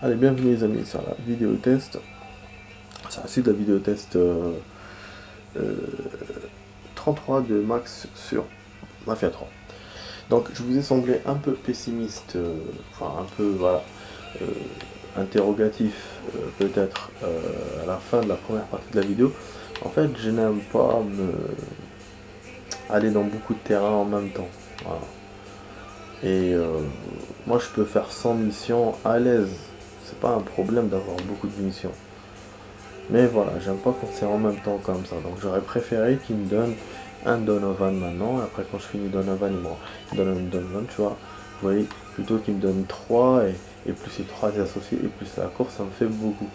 Allez, bienvenue les amis sur la vidéo test, sur la suite de la vidéo test 33 de Max sur Mafia 3. Donc je vous ai semblé un peu pessimiste, enfin un peu voilà, euh, interrogatif peut-être à la fin de la première partie de la vidéo. En fait je n'aime pas me aller dans beaucoup de terrain en même temps. Voilà. Et moi je peux faire 100 missions à l'aise, c'est pas un problème d'avoir beaucoup de missions. Mais voilà, j'aime pas quand c'est en même temps comme ça. Donc j'aurais préféré qu'il me donne un Donovan maintenant. Et après quand je finis Donovan, il me donne un Donovan, tu vois. Vous voyez, plutôt qu'il me donne 3 et plus les 3 associés et plus la course, ça me fait beaucoup.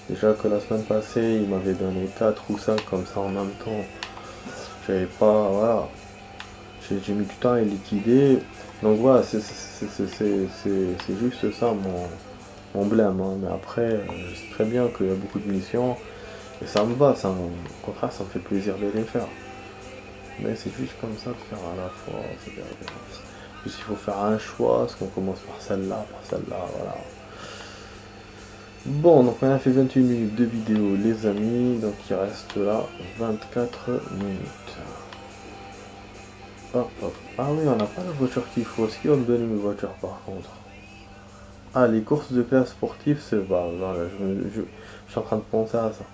Déjà que la semaine passée, il m'avait donné 4 ou 5 comme ça en même temps. J'avais pas, voilà. J'ai mis du temps à liquider. Donc voilà, c'est juste ça mon blâme. Hein. Mais après, je sais très bien qu'il y a beaucoup de missions. Et ça me va, ça, au contraire, ça me fait plaisir de les faire. Mais c'est juste comme ça de faire à la fois. Plus il faut faire un choix, est-ce qu'on commence par celle-là, voilà. Bon, donc on a fait 28 minutes de vidéo, les amis. Donc il reste là 24 minutes. Hop, hop. Ah oui, on n'a pas la voiture qu'il faut. Est-ce qu'il va me donner une voiture par contre? Ah, les courses de classe sportive, c'est pas. Voilà, je suis en train de penser à ça.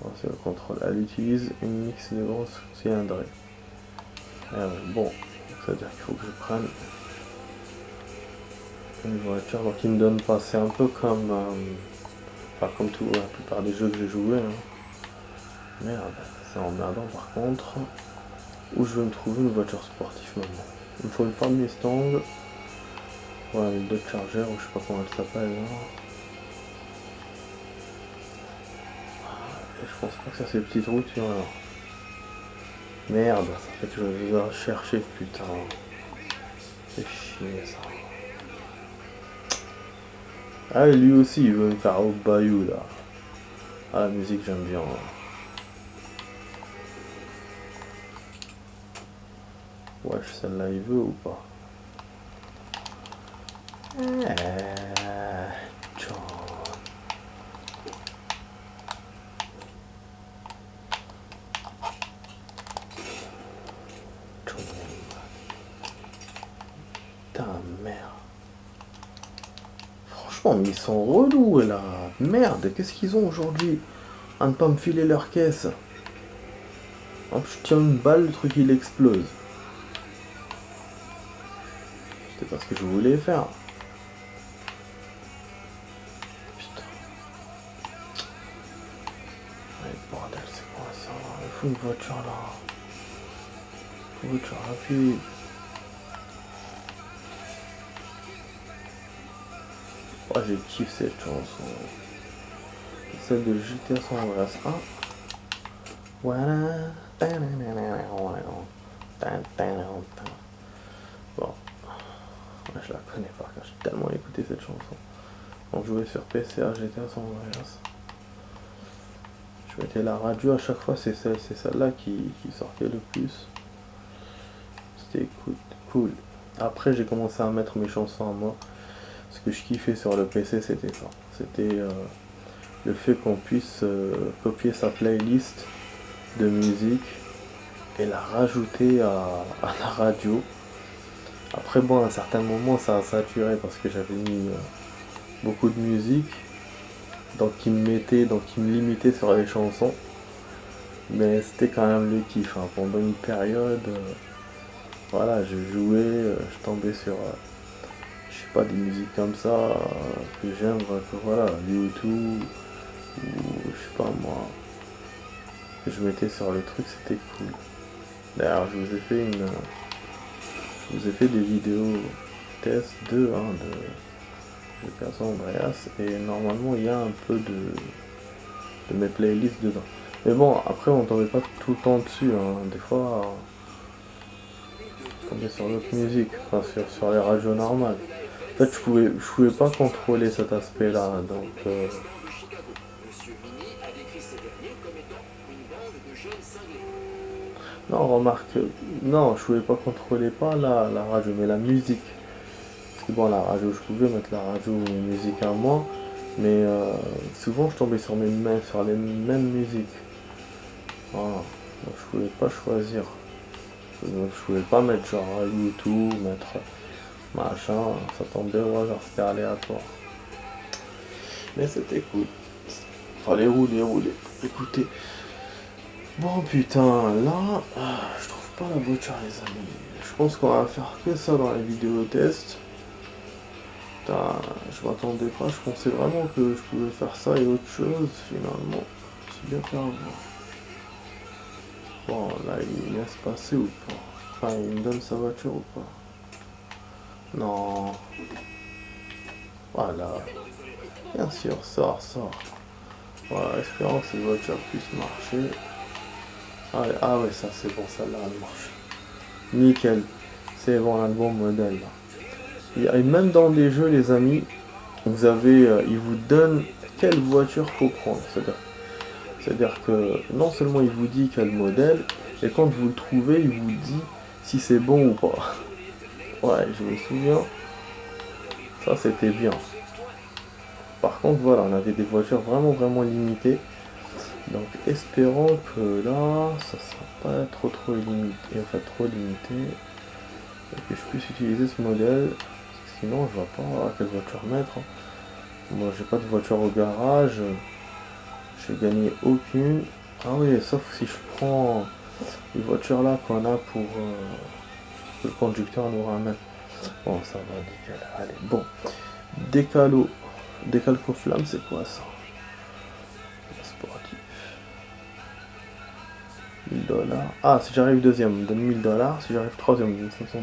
Bon, c'est le contrôle. Elle utilise une mix de grosses cylindrées. Bon, ça veut dire qu'il faut que je prenne une voiture. Donc il me donne pas. C'est un peu comme. Enfin, comme tout, la plupart des jeux que j'ai joué. Hein. Merde, c'est emmerdant par contre. Où je vais me trouver une voiture sportive maintenant. Il me faut une Ford Mustang. Voilà, une Dodge Charger, ou je sais pas comment elle s'appelle. Et je pense pas que ça c'est petite route, voilà. Merde, ça fait que je vais chercher, putain. C'est chier ça. Ah, et lui aussi il veut me faire au bayou là. Ah, la musique j'aime bien. Wesh, celle-là il veut ou pas? John. Putain, merde. Franchement, mais ils sont relous là. Merde, qu'est-ce qu'ils ont aujourd'hui? À ne pas me filer leur caisse. Hop, je tire une balle, le truc il explose. C'était pas ce que je voulais faire. Putain. Allez, bordel, c'est quoi ça? Il faut une voiture là. Il faut une voiture rapide. Oh, j'ai kiffé cette chanson. Celle de GTA San Andreas 1. Voilà. Bon, je la connais pas car j'ai tellement écouté cette chanson. On jouait sur PC à GTA San Andreas. Je mettais la radio à chaque fois, c'est celle-là qui sortait le plus. C'était cool. Après j'ai commencé à mettre mes chansons à moi. Ce que je kiffais sur le PC c'était ça. C'était le fait qu'on puisse copier sa playlist de musique et la rajouter à la radio. Après bon, à un certain moment ça a saturé parce que j'avais mis beaucoup de musique, donc qui me limitait sur les chansons. Mais c'était quand même le kiff, hein. Pendant une période, voilà, je jouais, je tombais sur, je sais pas, des musiques comme ça, que j'aime, que voilà, YouTube, ou je sais pas moi, que je mettais sur le truc, c'était cool. D'ailleurs, je vous ai fait des vidéos test de GTA San Andreas, et normalement il y a un peu de mes playlists dedans. Mais bon, après on tombait pas tout le temps dessus, hein. Des fois on tombait sur l'autre musique, enfin sur les radios normales. En fait je pouvais pas contrôler cet aspect là, donc non remarque, non je pouvais pas contrôler pas la radio mais la musique. Parce que bon la radio je pouvais mettre la radio musique à moi, Mais souvent je tombais sur les mêmes musiques. Voilà. Donc je pouvais pas choisir. Je pouvais pas mettre genre YouTube, mettre machin, ça tombait au hasard, c'était aléatoire. Mais c'était cool. Fallait rouler. Écoutez. Bon putain, là, je trouve pas la voiture les amis. Je pense qu'on va faire que ça dans les vidéos test. Putain, je m'attendais pas, je pensais vraiment que je pouvais faire ça et autre chose, finalement. C'est bien fait avoir. Bon, là, il me laisse passer ou pas? Enfin, il me donne sa voiture ou pas? Non. Voilà. Bien sûr, sors. Voilà, espérons que cette voiture puisse marcher. Allez, ah ouais, ça c'est bon, celle-là, elle marche. Nickel. C'est bon, un bon modèle, là. Et même dans des jeux, les amis, vous avez, ils vous donnent quelle voiture faut prendre. C'est-à-dire que non seulement il vous dit quel modèle, et quand vous le trouvez, il vous dit si c'est bon ou pas. Ouais, je me souviens. Ça, c'était bien. Par contre, voilà, on avait des voitures vraiment limitées. Donc, espérons que là, ça sera pas trop limité. En fait, trop limité. Et que je puisse utiliser ce modèle. Sinon, je vois pas quelle voiture mettre. Moi, j'ai pas de voiture au garage. J'ai gagné aucune. Ah oui, sauf si je prends les voitures là qu'on a pour que le conducteur nous ramène. Bon, ça va, nickel. Allez, bon. Décalco flamme, c'est quoi ça? Sportif. 1000$. Ah, si j'arrive deuxième, on me donne 1000$. Si j'arrive troisième, on me donne 500$. Si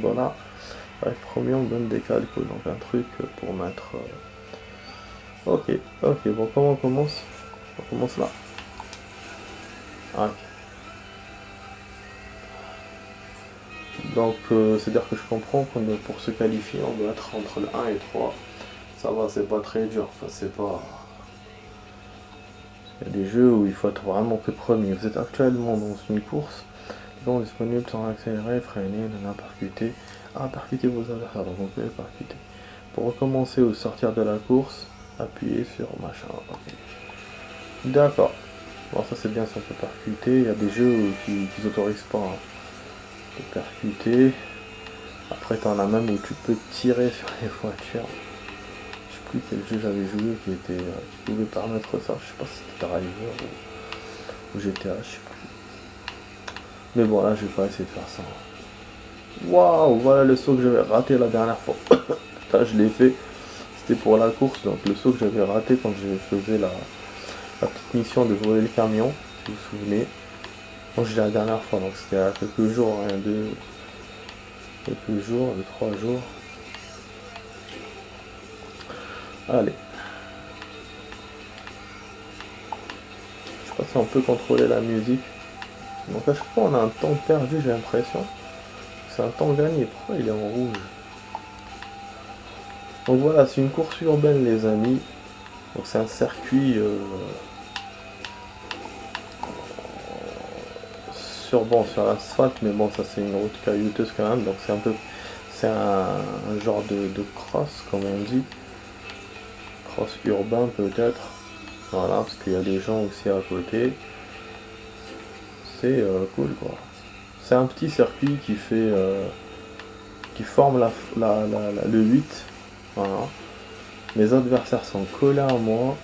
j'arrive premier, on me donne des calcos. Donc un truc pour mettre. Ok, bon, comment on commence? On commence là. Ok. Donc, c'est-à-dire que je comprends que pour se qualifier, on doit être entre le 1 et 3. Ça va, c'est pas très dur. Enfin, c'est pas. Il y a des jeux où il faut être vraiment que premier. Vous êtes actuellement dans une course. Les gens disponibles sont accélérés, freinés, percuter. Ah, percuter vos adversaires, donc vous pouvez percuter. Pour recommencer ou sortir de la course, appuyez sur machin. Ok. D'accord. Bon, ça c'est bien si on peut percuter. Il y a des jeux qui autorisent pas de percuter. Après, t'en as même où tu peux tirer sur les voitures. Je sais plus quel jeu j'avais joué qui pouvait permettre ça. Je sais pas si c'était Driver ou GTA, je sais plus. Mais bon, là, je vais pas essayer de faire ça. Waouh, voilà le saut que j'avais raté la dernière fois. Là, je l'ai fait. C'était pour la course, donc le saut que j'avais raté quand je faisais la petite mission de voler le camion, si vous vous souvenez. Bon, je l'ai la dernière fois, donc c'était à quelques jours, hein, quelques jours, 3 jours. Allez. Je sais pas si on peut contrôler la musique. Donc à chaque fois on a un temps perdu, j'ai l'impression. C'est un temps gagné. Pourquoi il est en rouge? Donc voilà, c'est une course urbaine les amis. Donc c'est un circuit sur l'asphalte, mais bon, ça c'est une route caillouteuse quand même. Donc c'est un genre de cross comme on dit. Cross urbain peut-être. Voilà, parce qu'il y a des gens aussi à côté. C'est cool quoi. C'est un petit circuit qui fait qui forme le 8. Voilà. Mes adversaires sont collés à moi.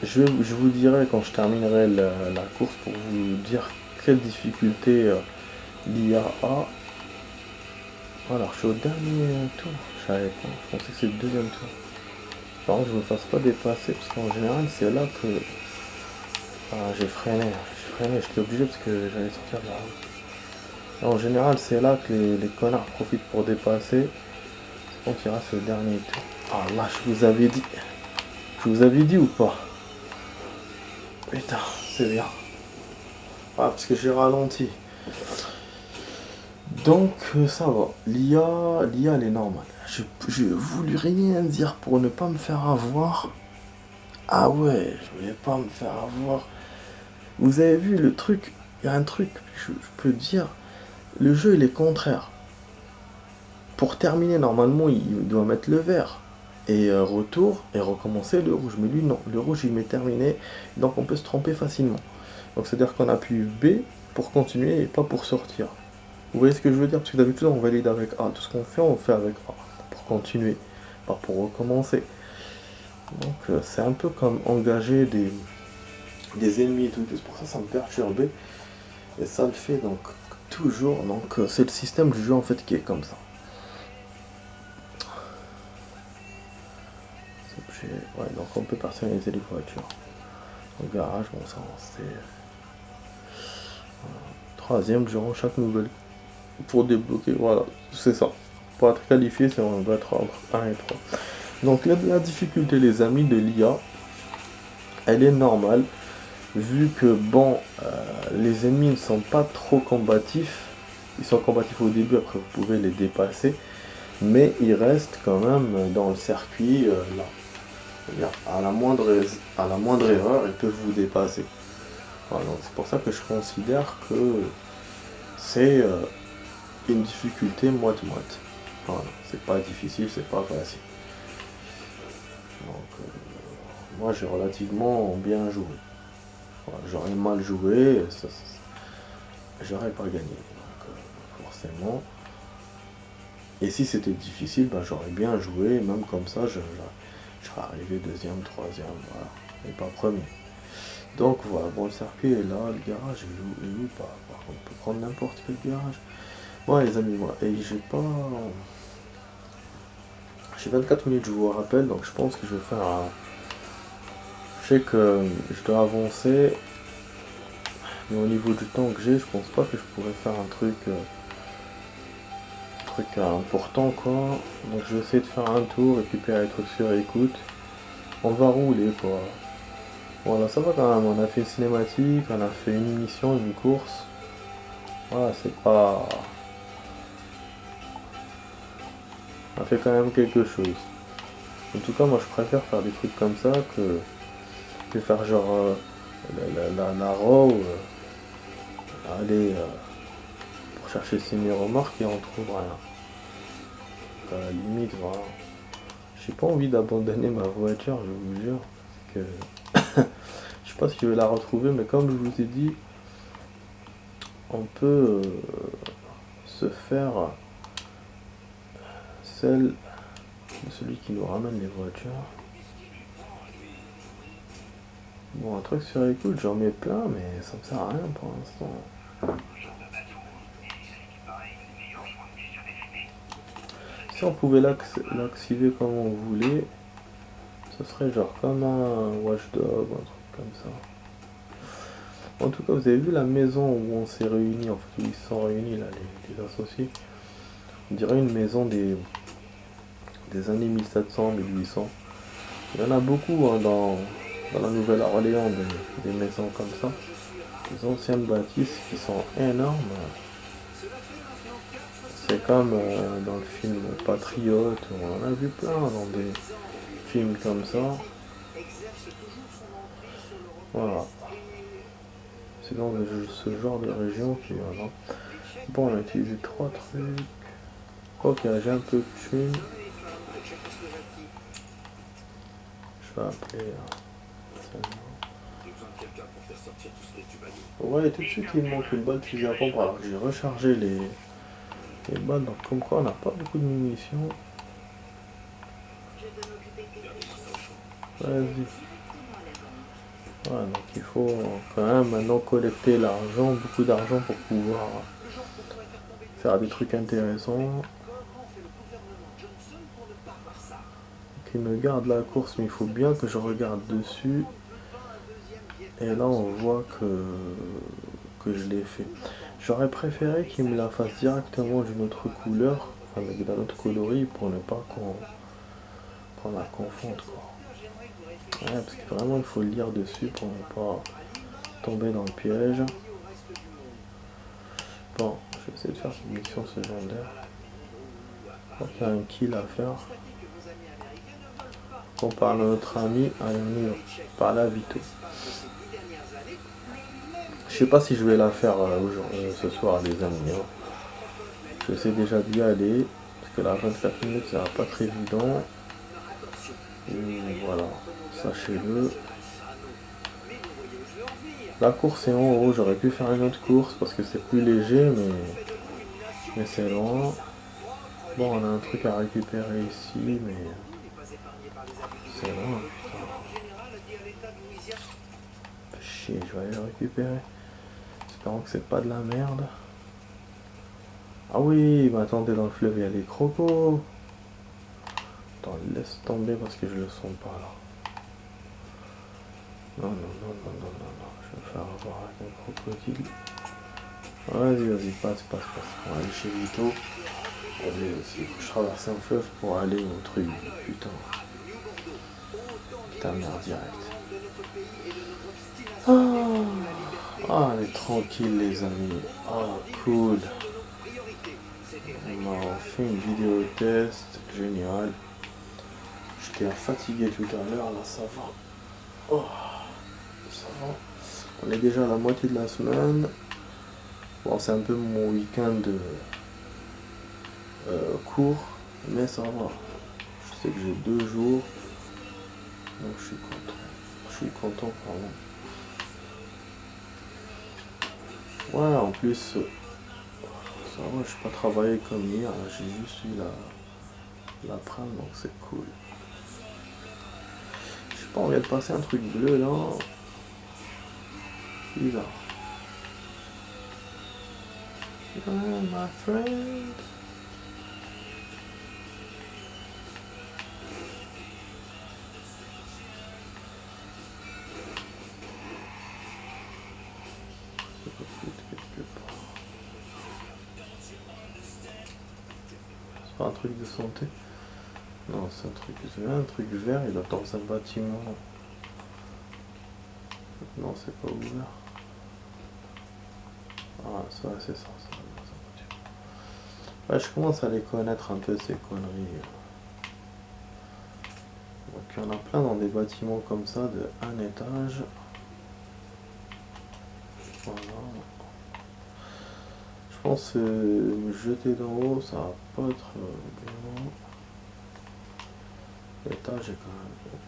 Je vous dirai quand je terminerai la course pour vous dire quelle difficulté l'IA a. Alors je suis au dernier tour. Je savais pas. Je pensais que c'est le deuxième tour. Par contre je me fasse pas dépasser parce qu'en général c'est là que j'ai freiné. J'étais obligé parce que j'allais sortir de la route. En général c'est là que les connards profitent pour dépasser. C'est quand il reste le dernier tour. Ah là je vous avais dit. Je vous avais dit ou pas? Putain, c'est bien. Ah, parce que j'ai ralenti. Donc, ça va. L'IA, elle est normale. Je voulais rien dire pour ne pas me faire avoir. Ah ouais, je voulais pas me faire avoir. Vous avez vu le truc? Il y a un truc, je peux dire. Le jeu, il est contraire. Pour terminer, normalement, il doit mettre le vert. et retour et recommencer le rouge. Mais lui non, le rouge il m'est terminé, donc on peut se tromper facilement. Donc c'est à dire qu'on appuie B pour continuer et pas pour sortir. Vous voyez ce que je veux dire? Parce que d'habitude on valide avec A, tout ce qu'on fait on fait avec A pour continuer, pas pour recommencer. Donc c'est un peu comme engager des ennemis et tout, c'est pour ça que ça me perturbe. Et ça le fait donc toujours, donc c'est le système du jeu en fait qui est comme ça. Ouais, donc on peut personnaliser les voitures. Au garage, bon ça c'est... Troisième durant chaque nouvelle. Pour débloquer, voilà, c'est ça. Pour être qualifié, c'est on doit être entre 1 et 3. Donc la difficulté les amis de l'IA, elle est normale. Vu que bon, les ennemis ne sont pas trop combatifs. Ils sont combatifs au début, après vous pouvez les dépasser. Mais ils restent quand même dans le circuit là. À la moindre erreur, ils peuvent vous dépasser. Voilà, donc c'est pour ça que je considère que c'est une difficulté moite-moite. Voilà, c'est pas difficile, c'est pas facile. Donc moi j'ai relativement bien joué. Voilà, j'aurais mal joué, j'aurais pas gagné. Donc forcément. Et si c'était difficile, bah, j'aurais bien joué, même comme ça, je serais arrivé deuxième, troisième, voilà, et pas premier. Donc voilà, bon le circuit est là, le garage est où pas. Par contre, on peut prendre n'importe quel garage. Bon les amis, moi, et j'ai pas... J'ai 24 minutes, je vous rappelle, donc je pense que je vais faire un... Je sais que je dois avancer, mais au niveau du temps que j'ai, je pense pas que je pourrais faire un truc important quoi. Donc je vais essayer de faire un tour, récupérer les trucs sur écoute. On va rouler quoi. Voilà, ça va quand même, on a fait une cinématique, on a fait une mission, une course. Voilà, c'est pas... On a fait quand même quelque chose. En tout cas, moi je préfère faire des trucs comme ça que faire genre la raw, aller pour chercher ses remorques et on trouve rien. Donc, à la limite, voilà. J'ai pas envie d'abandonner ma voiture, je vous jure. Que... je sais pas si je vais la retrouver, mais comme je vous ai dit, on peut se faire celle de celui qui nous ramène les voitures. Bon, un truc sur écoute, j'en mets plein, mais ça me sert à rien pour l'instant. Si on pouvait l'activer comme on voulait, ce serait genre comme un watchdog ou un truc comme ça. En tout cas, vous avez vu la maison où on s'est réunis, en fait, où ils se sont réunis là, les associés. On dirait une maison des années 1700, 1800. Il y en a beaucoup hein, dans la Nouvelle-Orléans, des maisons comme ça. Des anciennes bâtisses qui sont énormes. C'est comme dans le film Patriote, on en a vu plein dans des films comme ça. Voilà. C'est dans ce genre de région qui voilà. Bon, on a utilisé 3 trucs. Ok, j'ai un peu de thunes. Je vais appeler ouais, tout de suite il manque une balle de fusil à pompe alors que j'ai rechargé les balles. Donc comme quoi on n'a pas beaucoup de munitions. Vas-y. Voilà, donc il faut quand même maintenant collecter l'argent, beaucoup d'argent pour pouvoir faire des trucs intéressants. Donc il me garde la course, mais il faut bien que je regarde dessus. Et là on voit que je l'ai fait. J'aurais préféré qu'il me la fasse directement d'une autre couleur, enfin d'un autre coloris pour ne pas qu'on la confonde quoi. Ouais, parce que vraiment il faut lire dessus pour ne pas tomber dans le piège. Bon, je vais essayer de faire une mission secondaire. Je crois qu'il y a un kill à faire. On parle à notre ami Ayonio, par là Vito. Je sais pas si je vais la faire ce soir les amis. Hein. J'essaie déjà d'y aller, parce que la 24 minutes ça va pas très évident. Voilà, sachez-le. La course est en haut, j'aurais pu faire une autre course parce que c'est plus léger, mais c'est loin. Bon, on a un truc à récupérer ici, mais c'est loin, putain. Chier, je vais aller le récupérer. Espérons que c'est pas de la merde. Ah oui, mais attendez, dans le fleuve, il y a les crocos. Attends, laisse tomber parce que je le sens pas là. Non, non, non, non, non, non, non. Je vais me faire avoir avec un crocodile. Vas-y, vas-y, passe. On va aller chez Vito. Allez, il faut que je traverse un fleuve pour aller au truc. Putain. Putain, merde, direct. Ah, elle est tranquille, les amis. Ah, cool. On a fait une vidéo test. Génial. J'étais fatigué tout à l'heure, là, ça va. Oh, ça va. On est déjà à la moitié de la semaine. Bon, c'est un peu mon week-end court, mais ça va. Je sais que j'ai 2 jours, donc je suis content. Je suis content, pardon. Ouais, en plus, ça va, je suis pas travaillé comme hier, j'ai juste eu la prime, donc c'est cool. Je sais pas, on vient de passer un truc bleu là. Bizarre. Oh, my friend. C'est pas un truc de santé? Non, c'est un truc vert, il doit dans un bâtiment. Non, c'est pas ouvert. Ah, ça, c'est ça. Ouais, je commence à les connaître un peu, ces conneries. Donc, il y en a plein dans des bâtiments comme ça, de un étage. Voilà. Je pense que me jeter d'en haut, ça va pas être bien. L'étage est quand même...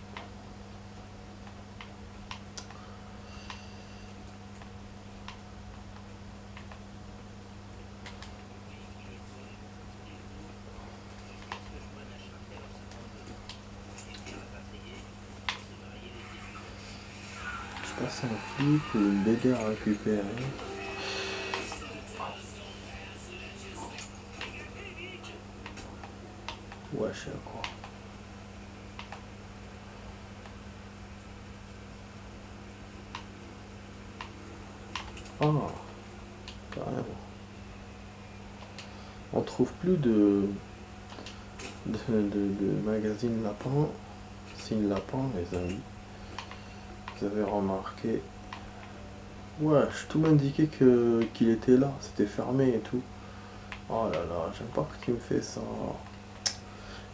Je passe un flic ou une BD à récupérer. Ouais, je sais quoi. Ah, carrément. On trouve plus de magazine lapin. Signe lapin, les amis. Vous avez remarqué. Ouais, tout m'indiquait qu'il était là. C'était fermé et tout. Oh là là, j'aime pas que tu me fais ça.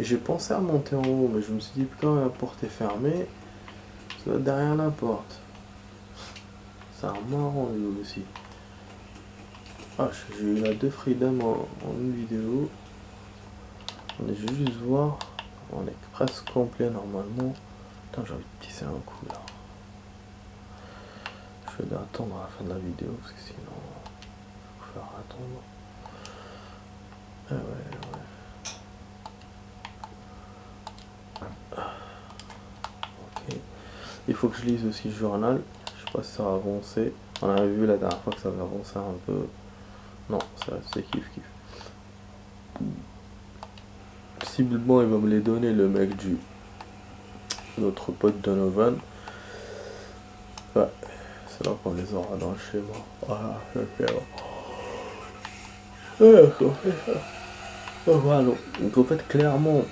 Et j'ai pensé à monter en haut, mais je me suis dit, quand la porte est fermée, ça doit être derrière la porte. C'est un marrant lui aussi. Ah, j'ai eu la 2 freedom en une vidéo. On est juste voir. On est presque complet normalement. Putain, j'ai envie de tisser un coup là. Je vais attendre à la fin de la vidéo parce que sinon, il faut faire attendre. Ah ouais. Ok. Il faut que je lise aussi le journal. Je sais pas si ça va avancer. On avait vu la dernière fois que ça avait avancé un peu. Non, c'est kiff. Possiblement, il va me les donner, le mec du... notre pote Donovan. Ouais, c'est là qu'on les aura dans le schéma. Voilà, ok. Voilà. Donc en fait, clairement,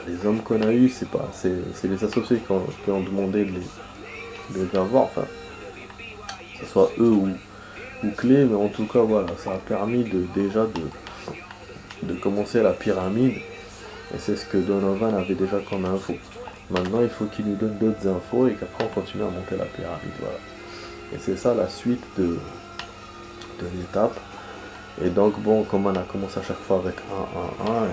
les hommes qu'on a eu, c'est les associés qui ont demandé de les avoir, enfin, que ce soit eux ou Clé, mais en tout cas, voilà, ça a permis déjà de commencer la pyramide, et c'est ce que Donovan avait déjà comme info. Maintenant, il faut qu'il nous donne d'autres infos et qu'après on continue à monter la pyramide, voilà. Et c'est ça la suite de l'étape. Et donc bon, comme on a commencé à chaque fois avec 1, 1, 1,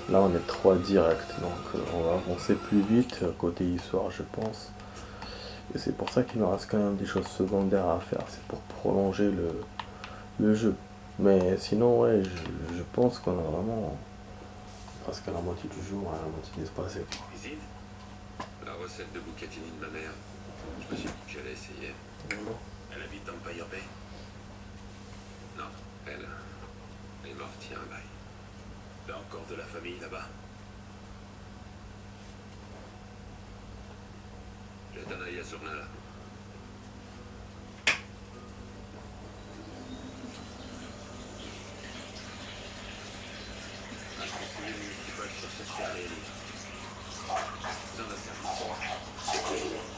Là, on est 3 direct, donc on va avancer plus vite côté histoire, je pense. Et c'est pour ça qu'il nous reste quand même des choses secondaires à faire. C'est pour prolonger le jeu. Mais sinon, ouais, je pense qu'on a vraiment presque la moitié du jour, hein, la moitié d'espace. Cuisine. La recette de bucatini de ma mère. Je me suis dit que j'allais essayer. Vraiment. Elle habite dans Empire Bay. Non, elle est morte il y a un bail. T'as encore de la famille là-bas? Jette un œil à ce journal. Un conseiller municipal cherche à se faire réélire. Dans un service.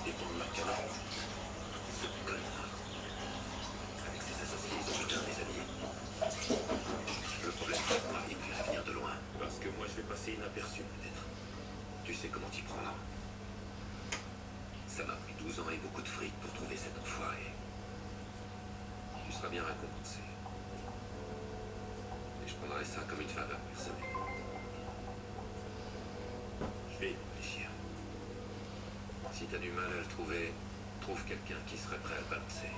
Des ponts de Marcana. Ce connard. Avec ses associés, ils ont putain des alliés. Le problème, c'est qu'on arrive plus à venir de loin. Parce que moi, je vais passer inaperçu, peut-être. Tu sais comment t'y prendre. Ça m'a pris 12 ans et beaucoup de fric pour trouver cet enfoiré. Tu seras bien récompensé. Et je prendrai ça comme une faveur personnelle. Je vais y réfléchir. Si t'as du mal à le trouver, trouve quelqu'un qui serait prêt à le balancer.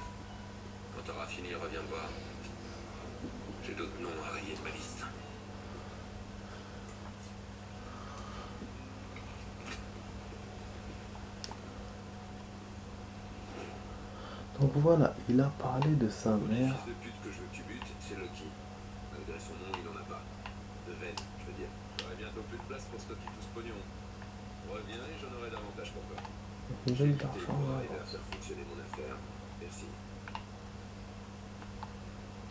Quand t'auras fini, reviens me voir. J'ai d'autres noms à rayer de ma liste. Donc voilà, il a parlé de sa mère. Le fils de pute que je veux que tu butes, c'est Loki. Malgré son nom, il en a pas. De veine, je veux dire. J'aurai bientôt plus de place pour stocker tout ce pognon. Reviens et j'en aurai davantage pour toi. Une J'ai belle quitté d'argent pour là. arriver à faire fonctionner mon affaire. Merci.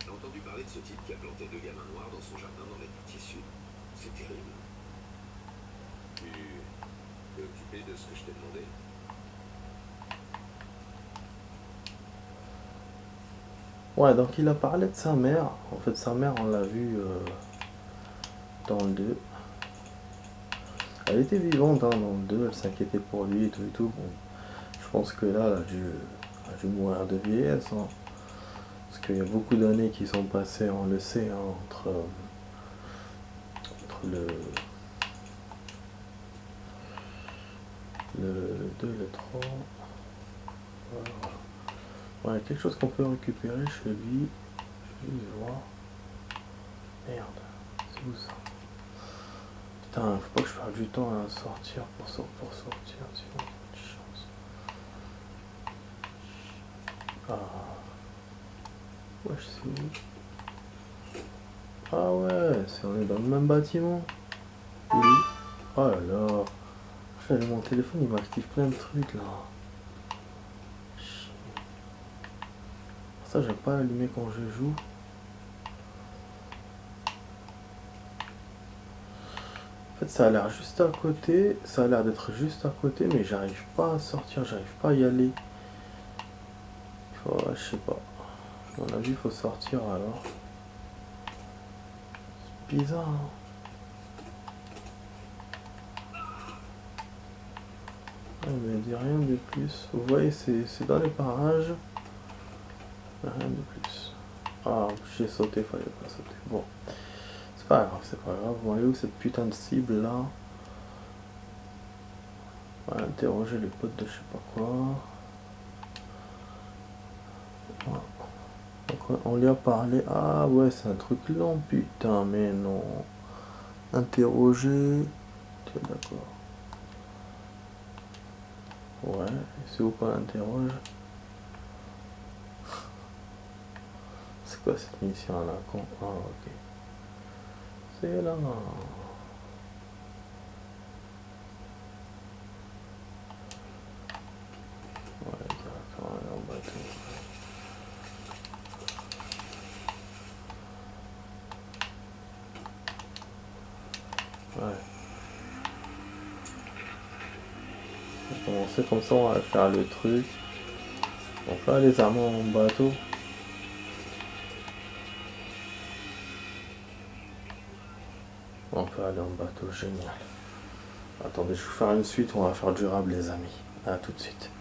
J'ai entendu parler de ce type qui a planté 2 gamins noirs dans son jardin dans les quartiers sud. C'est terrible. Tu t'es occupé de ce que je t'ai demandé? Ouais, donc il a parlé de sa mère. En fait, sa mère, on l'a vu dans le 2. Elle était vivante hein, dans le 2, elle s'inquiétait pour lui et tout. Bon, je pense que là, elle a dû mourir de vieillesse. Hein, parce qu'il y a beaucoup d'années qui sont passées, on le sait, hein, entre le 2 et le 3. Voilà. Ouais, quelque chose qu'on peut récupérer chez lui. Je vais juste voir. Merde, c'est où ça? Putain, faut pas que je perde du temps à sortir pour sortir, sinon pas de chance. Ah. Ouais, je sais où. Ah ouais, on est dans le même bâtiment. Oui. Oh là là. Mon téléphone il m'active plein de trucs là. Ça j'aime pas l'allumer quand je joue. En fait ça a l'air juste à côté. Ça a l'air d'être juste à côté mais j'arrive pas à sortir, j'arrive pas à y aller. Ouais, je sais pas. À mon avis il faut sortir alors. C'est bizarre hein. Il me dit rien de plus. Vous voyez c'est dans les parages. Rien de plus. Ah, j'ai sauté, fallait pas sauter. Bon, c'est pas grave, c'est pas grave. Vous voyez où cette putain de cible là? On va interroger les potes de je sais pas quoi. Voilà. Donc on lui a parlé. Ah ouais, c'est un truc long, putain, mais non. Interroger. Tiens, d'accord. Ouais, c'est où qu'on interroge? C'est quoi cette mission là? Ah, ok. C'est là. Ouais, directement aller en bateau. Ouais. On va commencer comme ça, on va faire le truc. On va faire les amants en bateau. On peut aller en bateau, génial. Attendez, je vais vous faire une suite, on va faire durable les amis. A tout de suite.